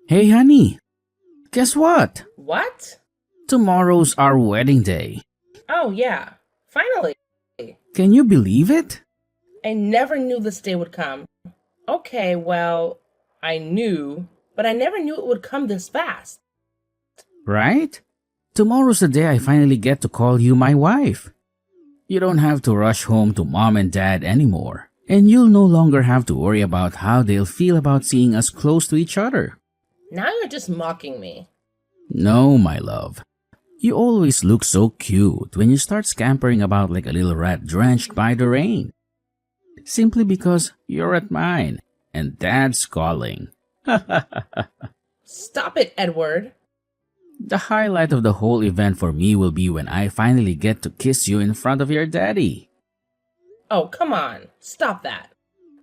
Hey honey, guess what? What? Tomorrow's our wedding day. Oh, yeah. Finally. Can you believe it? I never knew this day would come. Okay, well, I knew, but I never knew it would come this fast. Right? Tomorrow's the day I finally get to call you my wife. You don't have to rush home to mom and dad anymore. And you'll no longer have to worry about how they'll feel about seeing us close to each other. Now you're just mocking me. No, my love. You always look so cute when you start scampering about like a little rat drenched by the rain. Simply because you're at mine and dad's calling. Stop it, Edward. The highlight of the whole event for me will be when I finally get to kiss you in front of your daddy. Oh, come on. Stop that.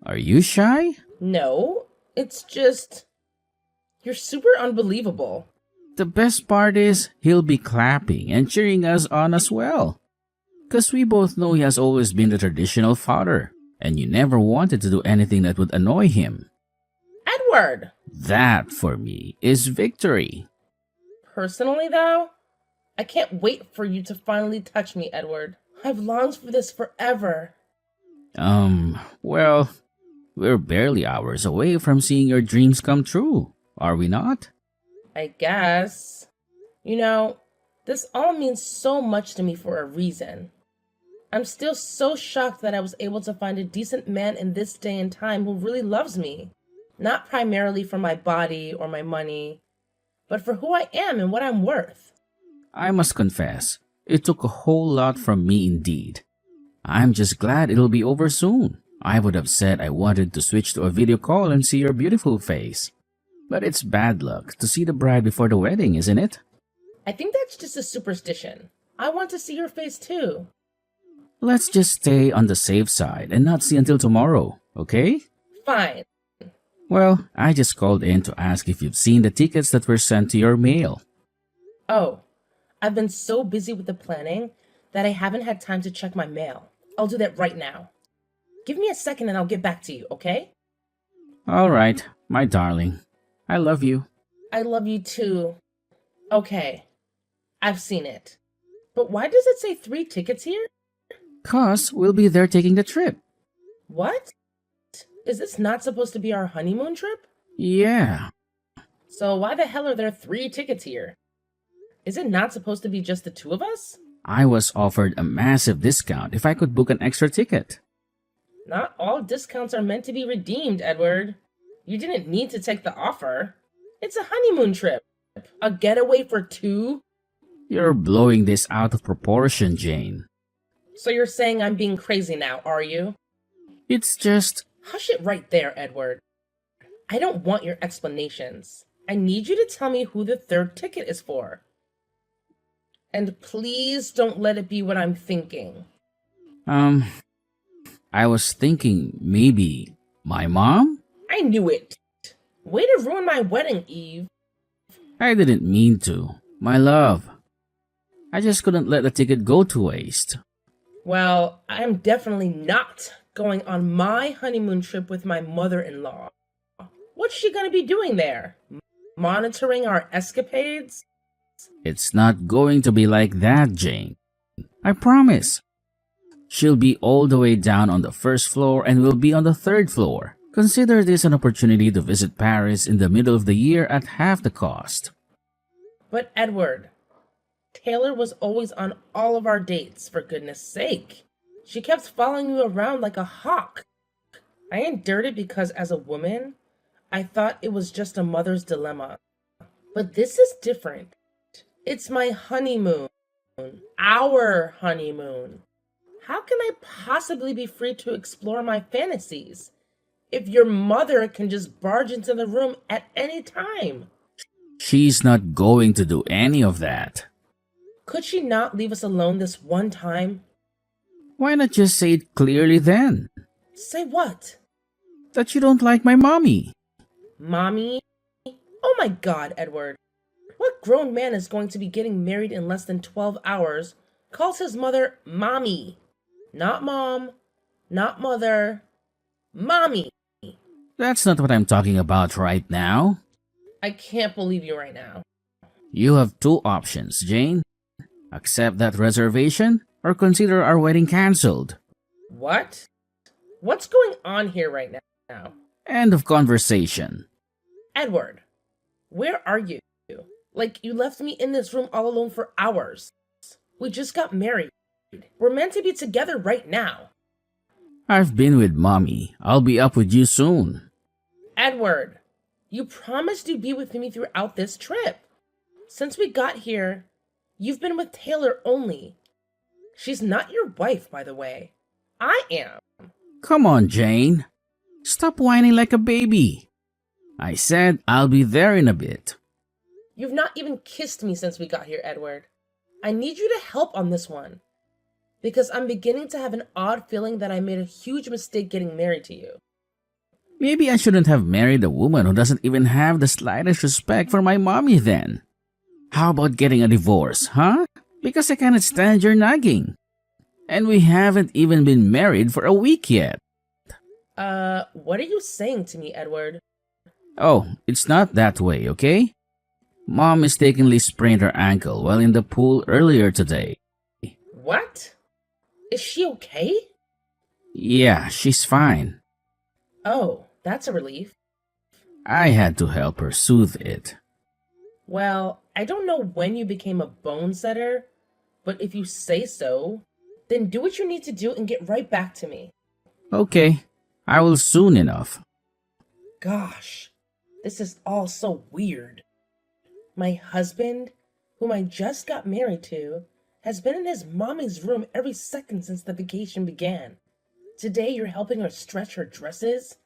Are you shy? No, it's just. You're super unbelievable. The best part is he'll be clapping and cheering us on as well. 'Cause we both know he has always been the traditional father, and you never wanted to do anything that would annoy him. Edward! That, for me, is victory. Personally, though, I can't wait for you to finally touch me, Edward. I've longed for this forever. Well, we're barely hours away from seeing your dreams come true, are we not? I guess. You know, this all means so much to me for a reason. I'm still so shocked that I was able to find a decent man in this day and time who really loves me. Not primarily for my body or my money, but for who I am and what I'm worth. I must confess, it took a whole lot from me indeed. I'm just glad it'll be over soon. I would have said I wanted to switch to a video call and see your beautiful face. But it's bad luck to see the bride before the wedding, isn't it? I think that's just a superstition. I want to see your face too. Let's just stay on the safe side and not see until tomorrow, okay? Fine. Well, I just called in to ask if you've seen the tickets that were sent to your mail. Oh, I've been so busy with the planning that I haven't had time to check my mail. I'll do that right now. Give me a second and I'll get back to you, okay? All right, my darling. I love you. I love you too. Okay, I've seen it. But why does it say 3 tickets here? 'Cause we'll be there taking the trip. What? Is this not supposed to be our honeymoon trip? Yeah. So why the hell are there 3 tickets here? Is it not supposed to be just the 2 of us? I was offered a massive discount if I could book an extra ticket. Not all discounts are meant to be redeemed, Edward. You didn't need to take the offer. It's a honeymoon trip. A getaway for 2? You're blowing this out of proportion, Jane. So you're saying I'm being crazy now, are you? It's just... Hush it right there, Edward. I don't want your explanations. I need you to tell me who the 3rd ticket is for. And please don't let it be what I'm thinking. I was thinking maybe my mom? I knew it. Way to ruin my wedding, Eve. I didn't mean to. My love. I just couldn't let the ticket go to waste. Well, I'm definitely not going on my honeymoon trip with my mother-in-law. What's she gonna be doing there? Monitoring our escapades? It's not going to be like that, Jane. I promise. She'll be all the way down on the 1st floor and we'll be on the 3rd floor. Consider this an opportunity to visit Paris in the middle of the year at half the cost. But Edward, Taylor was always on all of our dates, for goodness sake. She kept following you around like a hawk. I endured it because as a woman, I thought it was just a mother's dilemma. But this is different. It's my honeymoon. Our honeymoon. How can I possibly be free to explore my fantasies if your mother can just barge into the room at any time? She's not going to do any of that. Could she not leave us alone this one time? Why not just say it clearly then? Say what? That you don't like my mommy. Mommy? Oh my god, Edward. What grown man is going to be getting married in less than 12 hours calls his mother mommy? Not mom, not mother, mommy. That's not what I'm talking about right now. I can't believe you right now. You have two options, Jane. Accept that reservation or consider our wedding cancelled. What? What's going on here right now? End of conversation. Edward, where are you? Like, you left me in this room all alone for hours. We just got married. We're meant to be together right now. I've been with Mommy. I'll be up with you soon. Edward, you promised you'd be with me throughout this trip. Since we got here, you've been with Taylor only. She's not your wife, by the way. I am. Come on, Jane. Stop whining like a baby. I said I'll be there in a bit. You've not even kissed me since we got here, Edward. I need you to help on this one. Because I'm beginning to have an odd feeling that I made a huge mistake getting married to you. Maybe I shouldn't have married a woman who doesn't even have the slightest respect for my mommy then. How about getting a divorce, huh? Because I cannot stand your nagging. And we haven't even been married for a week yet. What are you saying to me, Edward? Oh, it's not that way, okay? Mom mistakenly sprained her ankle while in the pool earlier today. What? Is she okay? Yeah, she's fine. Oh, that's a relief. I had to help her soothe it. Well, I don't know when you became a bone setter, but if you say so, then do what you need to do and get right back to me. Okay, I will soon enough. Gosh, this is all so weird. My husband, whom I just got married to, has been in his mommy's room every second since the vacation began. Today you're helping her stretch her dresses,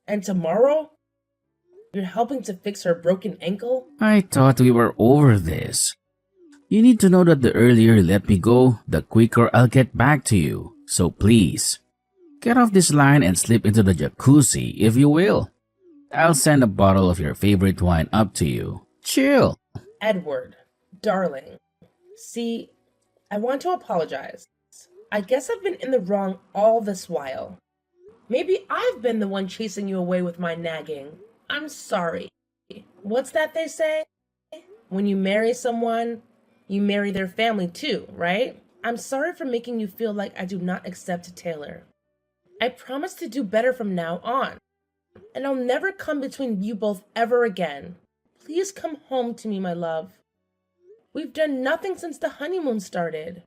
and tomorrow you're helping to fix her broken ankle? I thought we were over this. You need to know that the earlier you let me go, the quicker I'll get back to you. So please, get off this line and slip into the jacuzzi if you will. I'll send a bottle of your favorite wine up to you. Chill. Edward, darling, see, I want to apologize. I guess I've been in the wrong all this while. Maybe I've been the one chasing you away with my nagging. I'm sorry. What's that they say? When you marry someone, you marry their family too, right? I'm sorry for making you feel like I do not accept Taylor. I promise to do better from now on. And I'll never come between you both ever again. Please come home to me, my love. We've done nothing since the honeymoon started.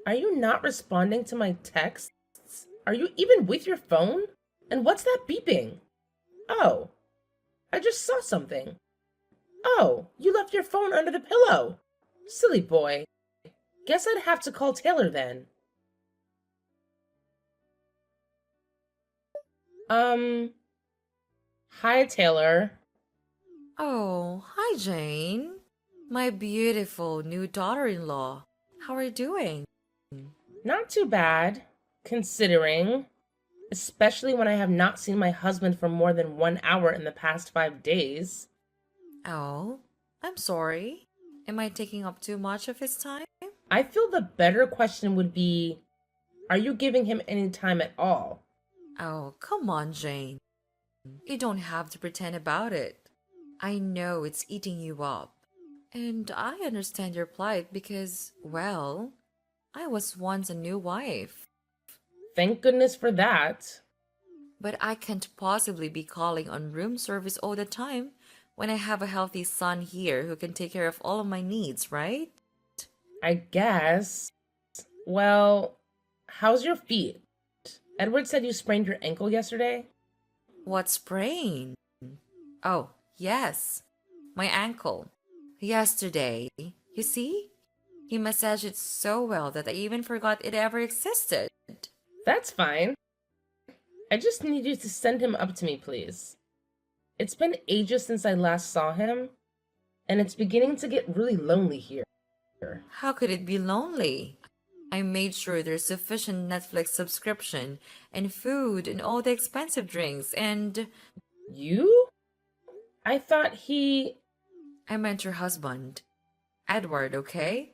Are you not responding to my texts? Are you even with your phone? And what's that beeping? Oh, I just saw something. Oh, you left your phone under the pillow. Silly boy. Guess I'd have to call Taylor then. Hi, Taylor. Oh, hi, Jane. My beautiful new daughter-in-law. How are you doing? Not too bad, considering, especially when I have not seen my husband for more than 1 hour in the past 5 days. Oh, I'm sorry. Am I taking up too much of his time? I feel the better question would be, are you giving him any time at all? Oh, come on, Jane. You don't have to pretend about it. I know it's eating you up. And I understand your plight because, well, I was once a new wife. Thank goodness for that. But I can't possibly be calling on room service all the time when I have a healthy son here who can take care of all of my needs, right? I guess. Well, how's your feet? Edward said you sprained your ankle yesterday. What sprain? Oh, yes, my ankle. Yesterday, you see? He massaged it so well that I even forgot it ever existed. That's fine. I just need you to send him up to me, please. It's been ages since I last saw him, and it's beginning to get really lonely here. How could it be lonely? I made sure there's sufficient Netflix subscription and food and all the expensive drinks and... You? I thought he... I meant your husband. Edward, okay?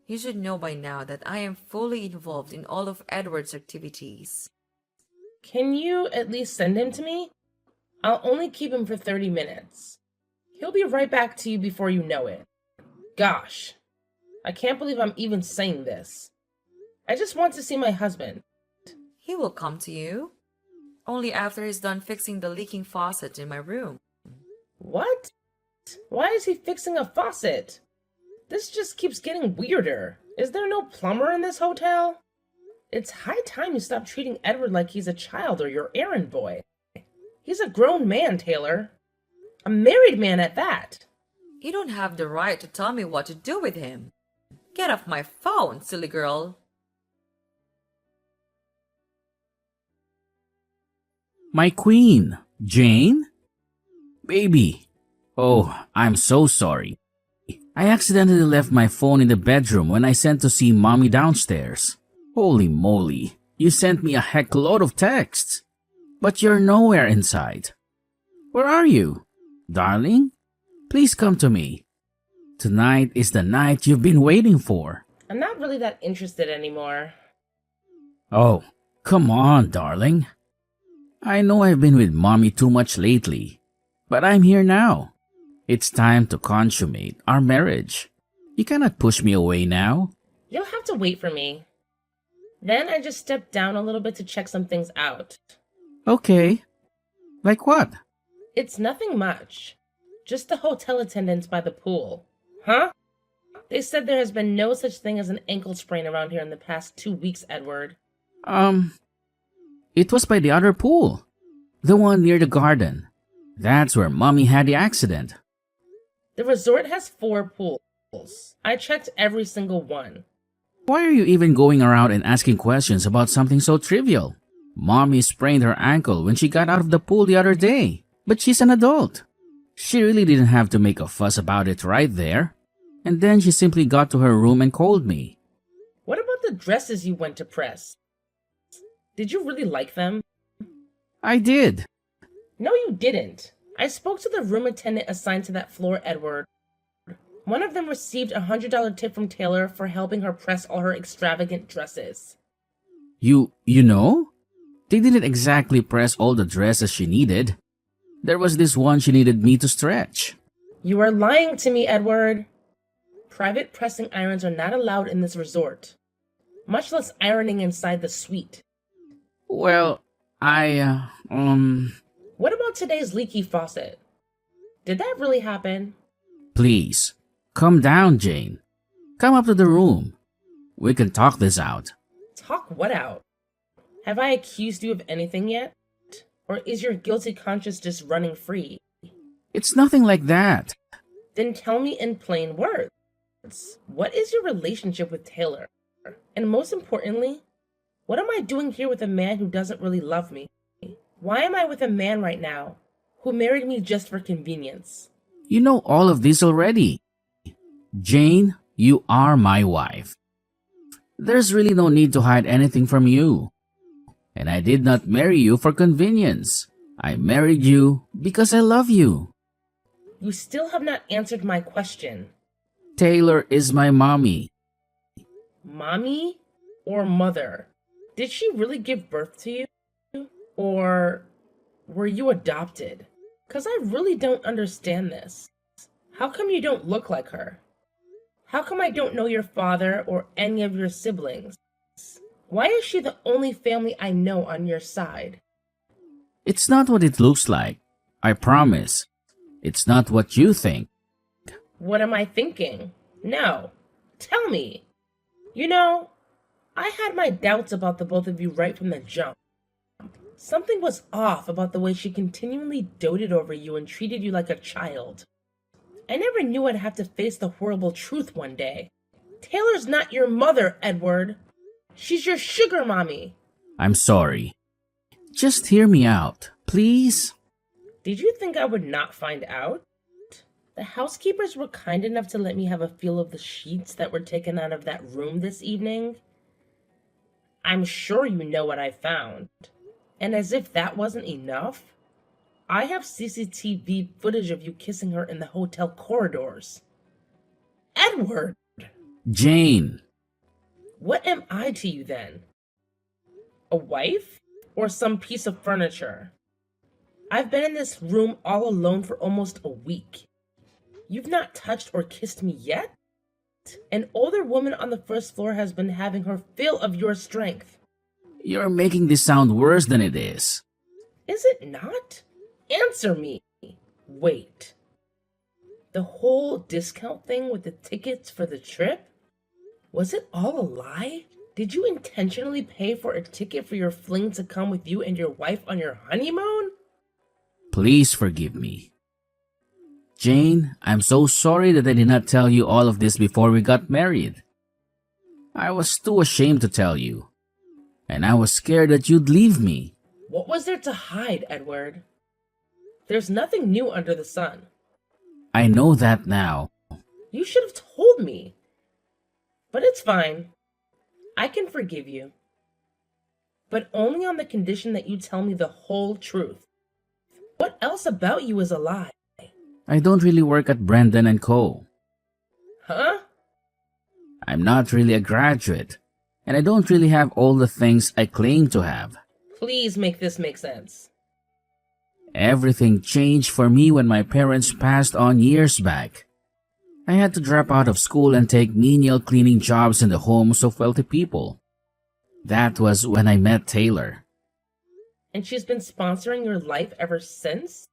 You should know by now that I am fully involved in all of Edward's activities. Can you at least send him to me? I'll only keep him for 30 minutes. He'll be right back to you before you know it. Gosh, I can't believe I'm even saying this. I just want to see my husband. He will come to you. Only after he's done fixing the leaking faucet in my room. What? Why is he fixing a faucet? This just keeps getting weirder. Is there no plumber in this hotel? It's high time you stop treating Edward like he's a child or your errand boy. He's a grown man, Taylor. A married man at that. You don't have the right to tell me what to do with him. Get off my phone, silly girl. My queen, Jane? Baby. Oh, I'm so sorry. I accidentally left my phone in the bedroom when I sent to see mommy downstairs. Holy moly, you sent me a heck load of texts. But you're nowhere inside. Where are you? Darling, please come to me. Tonight is the night you've been waiting for. I'm not really that interested anymore. Oh, come on, darling. I know I've been with mommy too much lately, but I'm here now. It's time to consummate our marriage. You cannot push me away now. You'll have to wait for me. Then I just stepped down a little bit to check some things out. Okay. Like what? It's nothing much. Just the hotel attendants by the pool. Huh? They said there has been no such thing as an ankle sprain around here in the past 2 weeks, Edward. It was by the other pool. The one near the garden. That's where mommy had the accident. The resort has 4 pools. I checked every single one. Why are you even going around and asking questions about something so trivial? Mommy sprained her ankle when she got out of the pool the other day, but she's an adult. She really didn't have to make a fuss about it right there. And then she simply got to her room and called me. What about the dresses you went to press? Did you really like them? I did. No, you didn't. I spoke to the room attendant assigned to that floor, Edward. One of them received a $100 tip from Taylor for helping her press all her extravagant dresses. You know? They didn't exactly press all the dresses she needed. There was this one she needed me to stretch. You are lying to me, Edward. Private pressing irons are not allowed in this resort, much less ironing inside the suite. Well, What about today's leaky faucet? Did that really happen? Please, calm down, Jane. Come up to the room. We can talk this out. Talk what out? Have I accused you of anything yet? Or is your guilty conscience just running free? It's nothing like that. Then tell me in plain words. What is your relationship with Taylor? And most importantly, what am I doing here with a man who doesn't really love me? Why am I with a man right now who married me just for convenience? You know all of this already. Jane, you are my wife. There's really no need to hide anything from you. And I did not marry you for convenience. I married you because I love you. You still have not answered my question. Taylor is my mommy. Mommy or mother? Did she really give birth to you? Or were you adopted? 'Cause I really don't understand this. How come you don't look like her? How come I don't know your father or any of your siblings? Why is she the only family I know on your side? It's not what it looks like. I promise. It's not what you think. What am I thinking? No. Tell me. You know, I had my doubts about the both of you right from the jump. Something was off about the way she continually doted over you and treated you like a child. I never knew I'd have to face the horrible truth one day. Taylor's not your mother, Edward. She's your sugar mommy. I'm sorry. Just hear me out, please. Did you think I would not find out? The housekeepers were kind enough to let me have a feel of the sheets that were taken out of that room this evening. I'm sure you know what I found. And as if that wasn't enough, I have CCTV footage of you kissing her in the hotel corridors. Edward! Jane. What am I to you then? A wife? Or some piece of furniture? I've been in this room all alone for almost a week. You've not touched or kissed me yet? An older woman on the first floor has been having her fill of your strength. You're making this sound worse than it is. Is it not? Answer me. Wait. The whole discount thing with the tickets for the trip? Was it all a lie? Did you intentionally pay for a ticket for your fling to come with you and your wife on your honeymoon? Please forgive me. Jane, I'm so sorry that I did not tell you all of this before we got married. I was too ashamed to tell you, and I was scared that you'd leave me. What was there to hide, Edward? There's nothing new under the sun. I know that now. You should have told me. But it's fine. I can forgive you. But only on the condition that you tell me the whole truth. What else about you is a lie? I don't really work at Brendan and Co. Huh? I'm not really a graduate, and I don't really have all the things I claim to have. Please make this make sense. Everything changed for me when my parents passed on years back. I had to drop out of school and take menial cleaning jobs in the homes of wealthy people. That was when I met Taylor. And she's been sponsoring your life ever since?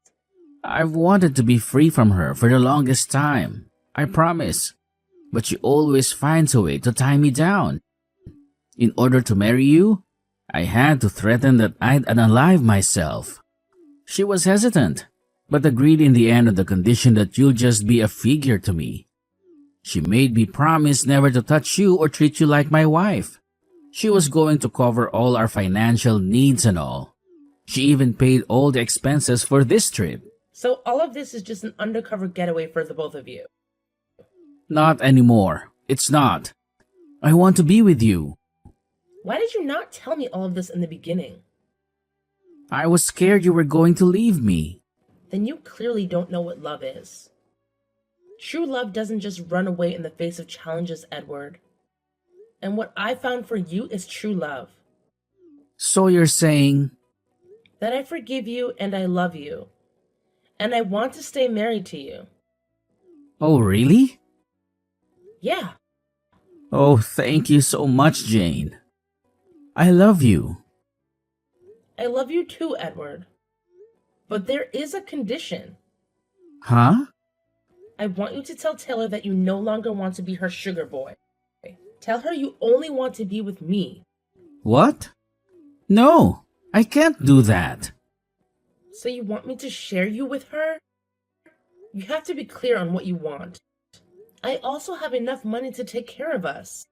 I've wanted to be free from her for the longest time, I promise. But she always finds a way to tie me down. In order to marry you, I had to threaten that I'd unalive myself. She was hesitant, but agreed in the end on the condition that you'll just be a figure to me. She made me promise never to touch you or treat you like my wife. She was going to cover all our financial needs and all. She even paid all the expenses for this trip. So all of this is just an undercover getaway for the both of you? Not anymore. It's not. I want to be with you. Why did you not tell me all of this in the beginning? I was scared you were going to leave me. Then you clearly don't know what love is. True love doesn't just run away in the face of challenges, Edward. And what I found for you is true love. So you're saying... That I forgive you and I love you. And I want to stay married to you. Oh, really? Yeah. Oh, thank you so much, Jane. I love you. I love you too, Edward. But there is a condition. Huh? I want you to tell Taylor that you no longer want to be her sugar boy. Tell her you only want to be with me. What? No, I can't do that. So you want me to share you with her? You have to be clear on what you want. I also have enough money to take care of us.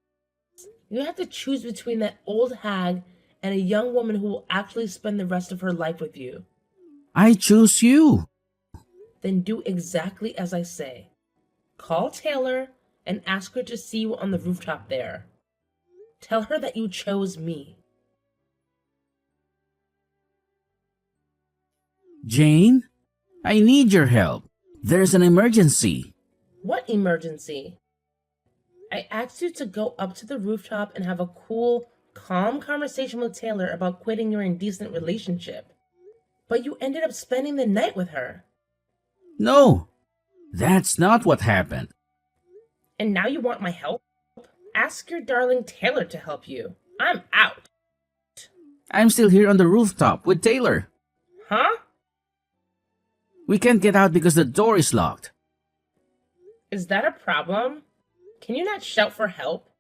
You have to choose between that old hag and a young woman who will actually spend the rest of her life with you. I choose you. Then do exactly as I say. Call Taylor and ask her to see you on the rooftop there. Tell her that you chose me. Jane, I need your help. There's an emergency. What emergency? I asked you to go up to the rooftop and have a cool, calm conversation with Taylor about quitting your indecent relationship. But you ended up spending the night with her. No, that's not what happened. And now you want my help? Ask your darling Taylor to help you. I'm out. I'm still here on the rooftop with Taylor. Huh? We can't get out because the door is locked. Is that a problem? Can you not shout for help?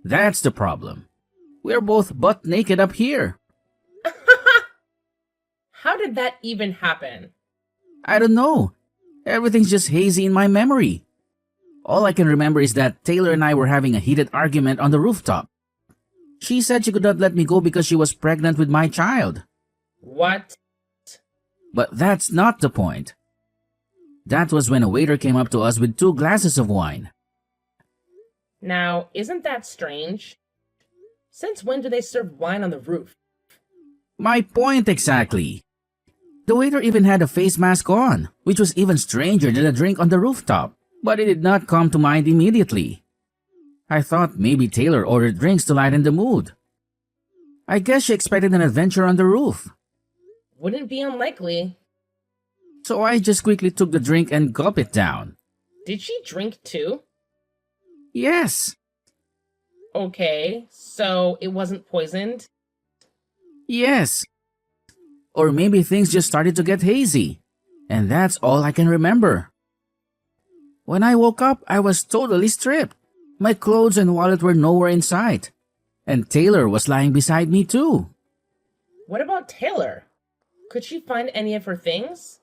That's the problem. We're both butt naked up here. How did that even happen? I don't know. Everything's just hazy in my memory. All I can remember is that Taylor and I were having a heated argument on the rooftop. She said she could not let me go because she was pregnant with my child. What? But that's not the point. That was when a waiter came up to us with 2 glasses of wine. Now, isn't that strange? Since when do they serve wine on the roof? My point exactly. The waiter even had a face mask on, which was even stranger than a drink on the rooftop, but it did not come to mind immediately. I thought maybe Taylor ordered drinks to lighten the mood. I guess she expected an adventure on the roof. Wouldn't be unlikely. so I just quickly took the drink and gulped it down. Did she drink too? Yes, Okay, so it wasn't poisoned? yes. Or maybe things just started to get hazy. And that's all I can remember. When I woke up, I was totally stripped. My clothes and wallet were nowhere in sight. And Taylor was lying beside me too. What about Taylor? Could she find any of her things?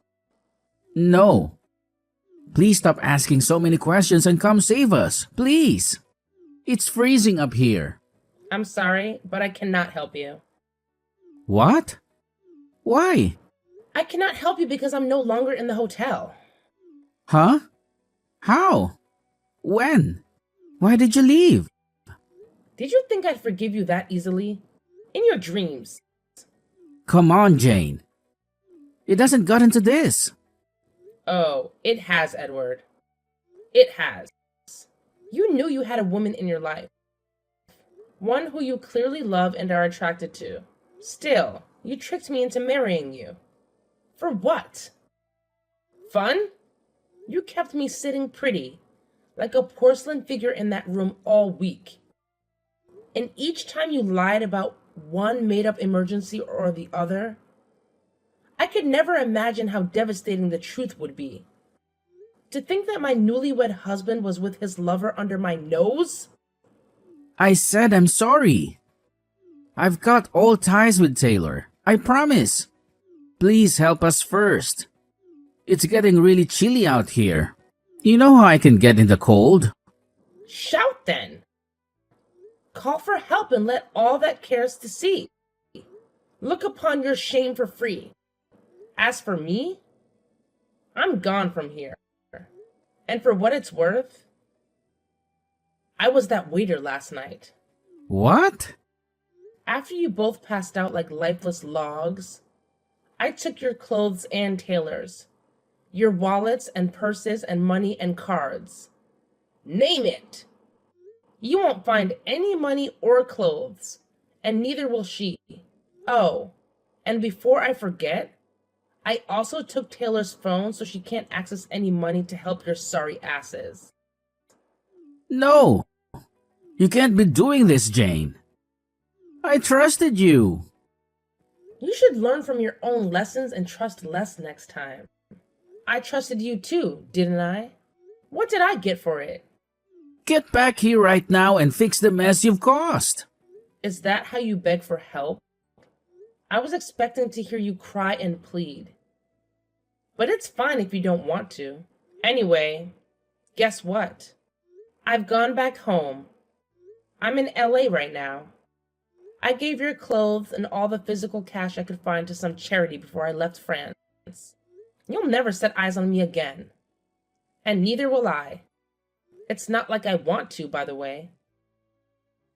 No. Please stop asking so many questions and come save us, please. It's freezing up here. I'm sorry, but I cannot help you. What? Why? I cannot help you because I'm no longer in the hotel. Huh? How? When? Why did you leave? Did you think I'd forgive you that easily? In your dreams. Come on, Jane. It hasn't gotten to this. Oh, it has, Edward. It has. You knew you had a woman in your life. One who you clearly love and are attracted to. Still, you tricked me into marrying you. For what? Fun? You kept me sitting pretty, like a porcelain figure in that room all week. And each time you lied about one made-up emergency or the other, I could never imagine how devastating the truth would be. To think that my newlywed husband was with his lover under my nose? I said I'm sorry. I've cut all ties with Taylor. I promise. Please help us first. It's getting really chilly out here. You know how I can get in the cold? Shout then! Call for help and let all that cares to see. Look upon your shame for free. As for me, I'm gone from here. And for what it's worth, I was that waiter last night. What? After you both passed out like lifeless logs, I took your clothes and Taylor's, your wallets and purses and money and cards. Name it! You won't find any money or clothes, and neither will she. Oh, and before I forget, I also took Taylor's phone so she can't access any money to help your sorry asses. No. You can't be doing this, Jane. I trusted you. You should learn from your own lessons and trust less next time. I trusted you too, didn't I? What did I get for it? Get back here right now and fix the mess you've caused. Is that how you beg for help? I was expecting to hear you cry and plead. But it's fine if you don't want to. Anyway, guess what? I've gone back home. I'm in LA right now. I gave your clothes and all the physical cash I could find to some charity before I left France. You'll never set eyes on me again. And neither will I. It's not like I want to, by the way.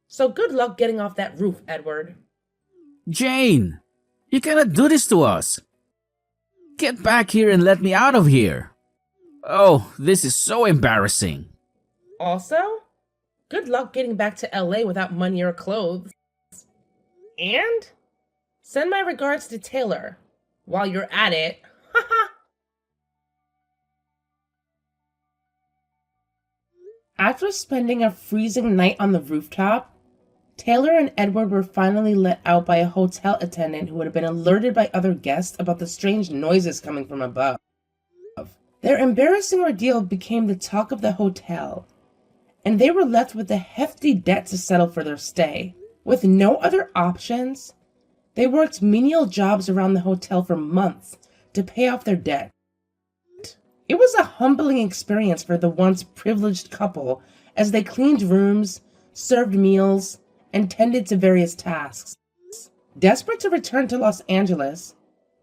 So good luck getting off that roof, Edward. Jane, you cannot do this to us. Get back here and let me out of here. Oh, this is so embarrassing. Also, good luck getting back to LA without money or clothes. And send my regards to Taylor. While you're at it, haha. After spending a freezing night on the rooftop, Taylor and Edward were finally let out by a hotel attendant who had been alerted by other guests about the strange noises coming from above. Their embarrassing ordeal became the talk of the hotel, and they were left with a hefty debt to settle for their stay. With no other options, they worked menial jobs around the hotel for months to pay off their debt. It was a humbling experience for the once privileged couple as they cleaned rooms, served meals, and tended to various tasks. Desperate to return to Los Angeles,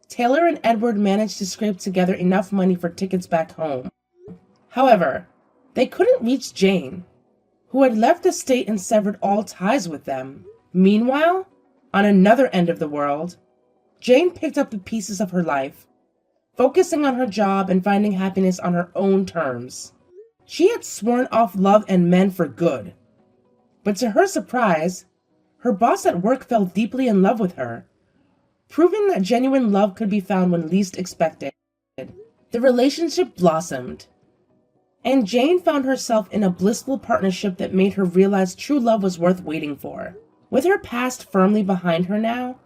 Taylor and Edward managed to scrape together enough money for tickets back home. However, they couldn't reach Jane, who had left the state and severed all ties with them. Meanwhile, on another end of the world, Jane picked up the pieces of her life, focusing on her job and finding happiness on her own terms. She had sworn off love and men for good. But to her surprise, her boss at work fell deeply in love with her, proving that genuine love could be found when least expected. The relationship blossomed, and Jane found herself in a blissful partnership that made her realize true love was worth waiting for. With her past firmly behind her now,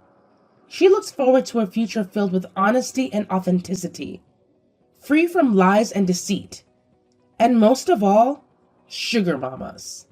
she looks forward to a future filled with honesty and authenticity, free from lies and deceit, and most of all, sugar mamas.